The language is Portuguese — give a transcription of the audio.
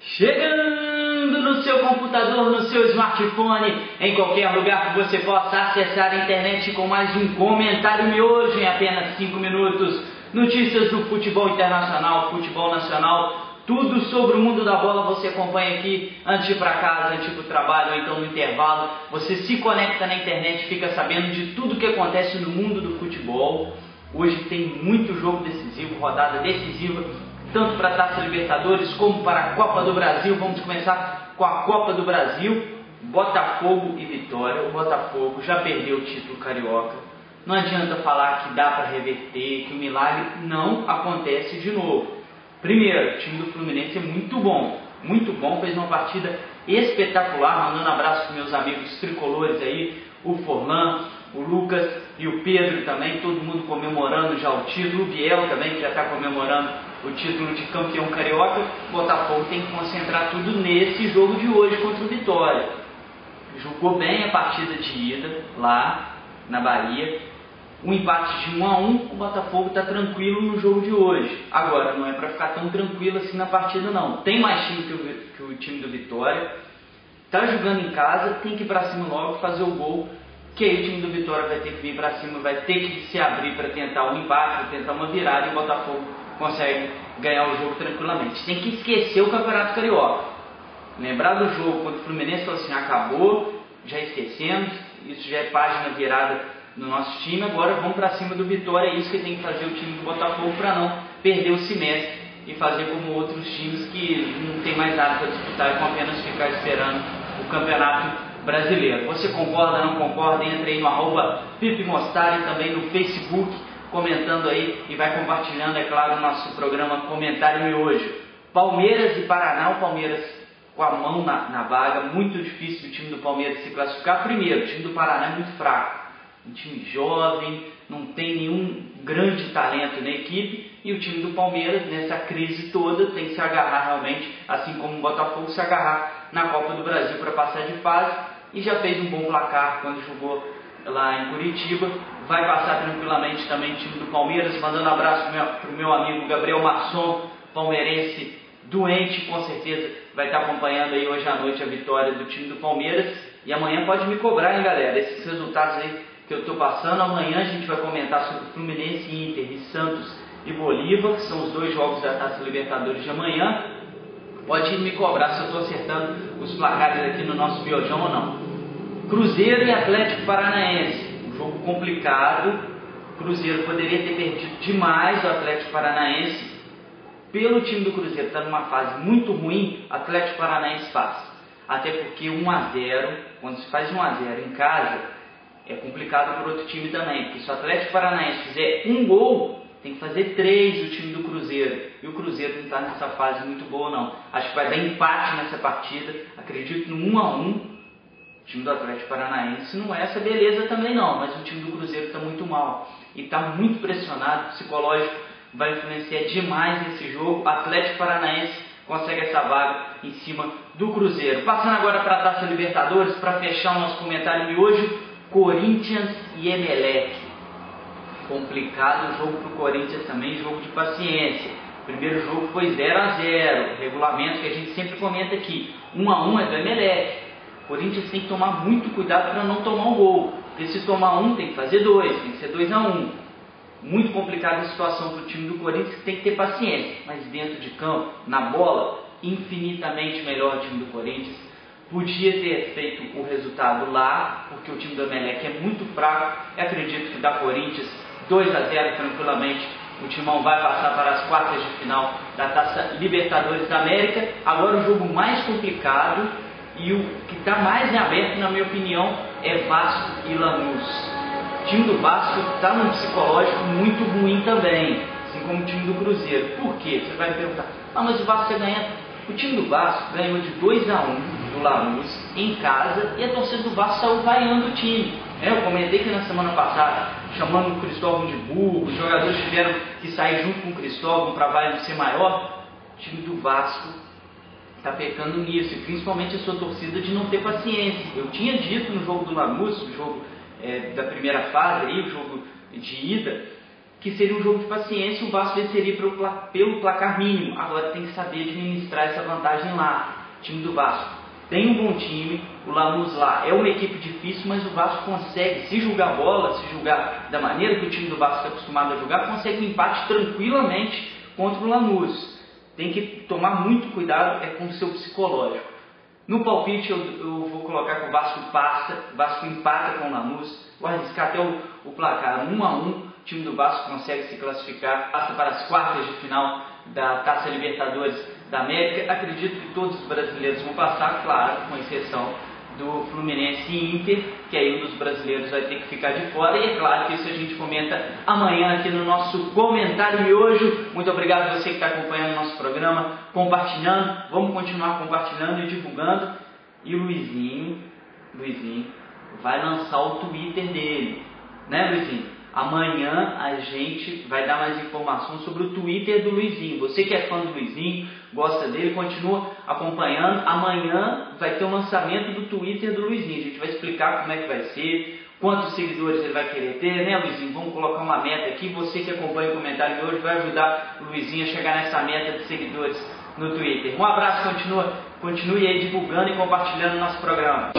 Chegando no seu computador, no seu smartphone, em qualquer lugar que você possa acessar a internet com mais um comentário miojo em apenas 5 minutos. Notícias do futebol internacional, futebol nacional, tudo sobre o mundo da bola você acompanha aqui antes de ir para casa, antes de ir para o trabalho, ou então no intervalo. Você se conecta na internet e fica sabendo de tudo que acontece no mundo do futebol. Hoje tem muito jogo decisivo, rodada decisiva, tanto para a Taça Libertadores como para a Copa do Brasil. Vamos começar com a Copa do Brasil, Botafogo e Vitória. O Botafogo já perdeu o título carioca. Não adianta falar que dá para reverter, que o milagre não acontece de novo. Primeiro, o time do Fluminense é muito bom, fez uma partida espetacular, mandando abraço para meus amigos tricolores aí, o Forlan, o Lucas e o Pedro também, todo mundo comemorando já o título, o Biel também que já está comemorando o título de campeão carioca. O Botafogo tem que concentrar tudo nesse jogo de hoje contra o Vitória. Jogou bem a partida de ida lá na Bahia. Um empate de 1 a 1, o Botafogo está tranquilo no jogo de hoje. Agora, não é para ficar tão tranquilo assim na partida não. Tem mais time que o time do Vitória. Está jogando em casa, tem que ir para cima logo, fazer o gol. Que aí o time do Vitória vai ter que vir para cima, vai ter que se abrir para tentar um empate, para tentar uma virada, e o Botafogo consegue ganhar o jogo tranquilamente. Tem que esquecer o Campeonato Carioca. Lembrar do jogo quando o Fluminense falou assim, acabou, já esquecemos, isso já é página virada no nosso time, agora vamos para cima do Vitória. É isso que tem que fazer o time do Botafogo para não perder o semestre e fazer como outros times que não tem mais nada para disputar e com apenas ficar esperando o Campeonato Brasileiro. Você concorda, não concorda? Entre aí no @PipiMostar e também no Facebook, comentando aí e vai compartilhando, é claro, o nosso programa Comentário Miojo. Palmeiras e Paraná, o Palmeiras com a mão na vaga, muito difícil o time do Palmeiras se classificar. Primeiro, o time do Paraná é muito fraco. Um time jovem, não tem nenhum grande talento na equipe, e o time do Palmeiras, nessa crise toda, tem que se agarrar realmente, assim como o Botafogo se agarrar na Copa do Brasil para passar de fase, e já fez um bom placar quando jogou lá em Curitiba. Vai passar tranquilamente também o time do Palmeiras, mandando um abraço para o meu amigo Gabriel Masson, palmeirense doente, com certeza vai estar acompanhando aí hoje à noite a vitória do time do Palmeiras, e amanhã pode me cobrar, hein, galera, esses resultados aí que eu estou passando. Amanhã a gente vai comentar sobre Fluminense e Inter, e Santos e Bolívar, que são os dois jogos da Taça Libertadores de amanhã. Pode me cobrar se eu estou acertando os placares aqui no nosso Biojão ou não. Cruzeiro e Atlético Paranaense, um jogo complicado. Cruzeiro poderia ter perdido demais o Atlético Paranaense. Pelo time do Cruzeiro estar numa fase muito ruim, Atlético Paranaense passa. Até porque 1 a 0, quando se faz 1 a 0 em casa, é complicado para outro time também, porque se o Atlético Paranaense fizer um gol, tem que fazer 3 o time do Cruzeiro, e o Cruzeiro não está nessa fase muito boa não. Acho que vai dar empate nessa partida, acredito no 1 a 1. O time do Atlético Paranaense não é essa beleza também não, mas o time do Cruzeiro está muito mal, e está muito pressionado, o psicológico vai influenciar demais nesse jogo. Atlético Paranaense consegue essa vaga em cima do Cruzeiro. Passando agora para a Taça Libertadores, para fechar o nosso comentário de hoje, Corinthians e Emelec. Complicado o jogo para o Corinthians também, jogo de paciência. O primeiro jogo foi 0 a 0, regulamento que a gente sempre comenta aqui. 1 a 1 é do Emelec. O Corinthians tem que tomar muito cuidado para não tomar um gol, porque se tomar um tem que fazer 2, tem que ser 2 a 1. Muito complicada a situação para o time do Corinthians, que tem que ter paciência, mas dentro de campo, na bola, infinitamente melhor o time do Corinthians. Podia ter feito o resultado lá, porque o time do Emelec é muito fraco. Eu acredito que dá Corinthians 2 a 0 tranquilamente. O Timão vai passar para as quartas de final da Taça Libertadores da América. Agora o jogo mais complicado e o que está mais em aberto, na minha opinião, é Vasco e Lanús. O time do Vasco está num psicológico muito ruim também, assim como o time do Cruzeiro. Por quê? Você vai me perguntar, mas o Vasco ganha. O time do Vasco ganhou de 2 a 1 do Lanús em casa, e a torcida do Vasco saiu vaiando o time. Eu comentei que na semana passada, chamando o Cristóvão de burro, os jogadores tiveram que sair junto com o Cristóvão para a vaia não ser maior. O time do Vasco está pecando nisso, e principalmente a sua torcida de não ter paciência. Eu tinha dito no jogo do Lanús, o jogo da primeira fase, aí, o jogo de ida, que seria um jogo de paciência, o Vasco venceria pelo placar mínimo. Agora tem que saber administrar essa vantagem lá. O time do Vasco tem um bom time, o Lanús lá é uma equipe difícil, mas o Vasco consegue, se jogar bola, se jogar da maneira que o time do Vasco está acostumado a jogar, consegue um empate tranquilamente contra o Lanús. Tem que tomar muito cuidado com o seu psicológico. No palpite eu vou colocar que o Vasco passa, o Vasco empata com o Lanús, vou arriscar até o placar 1-1. O time do Vasco consegue se classificar, passa para as quartas de final da Taça Libertadores da América. Acredito que todos os brasileiros vão passar, claro, com exceção do Fluminense e Inter, que aí um dos brasileiros vai ter que ficar de fora. E é claro que isso a gente comenta amanhã aqui no nosso Comentário Miojo. Muito obrigado a você que está acompanhando o nosso programa, compartilhando. Vamos continuar compartilhando e divulgando. E o Luizinho vai lançar o Twitter dele, né, Luizinho? Amanhã a gente vai dar mais informações sobre o Twitter do Luizinho. Você que é fã do Luizinho, gosta dele, continua acompanhando. Amanhã vai ter um lançamento do Twitter do Luizinho. A gente vai explicar como é que vai ser, quantos seguidores ele vai querer ter, né, Luizinho? Vamos colocar uma meta aqui. Você que acompanha o Comentário de hoje vai ajudar o Luizinho a chegar nessa meta de seguidores no Twitter. Um abraço, continue aí divulgando e compartilhando o nosso programa.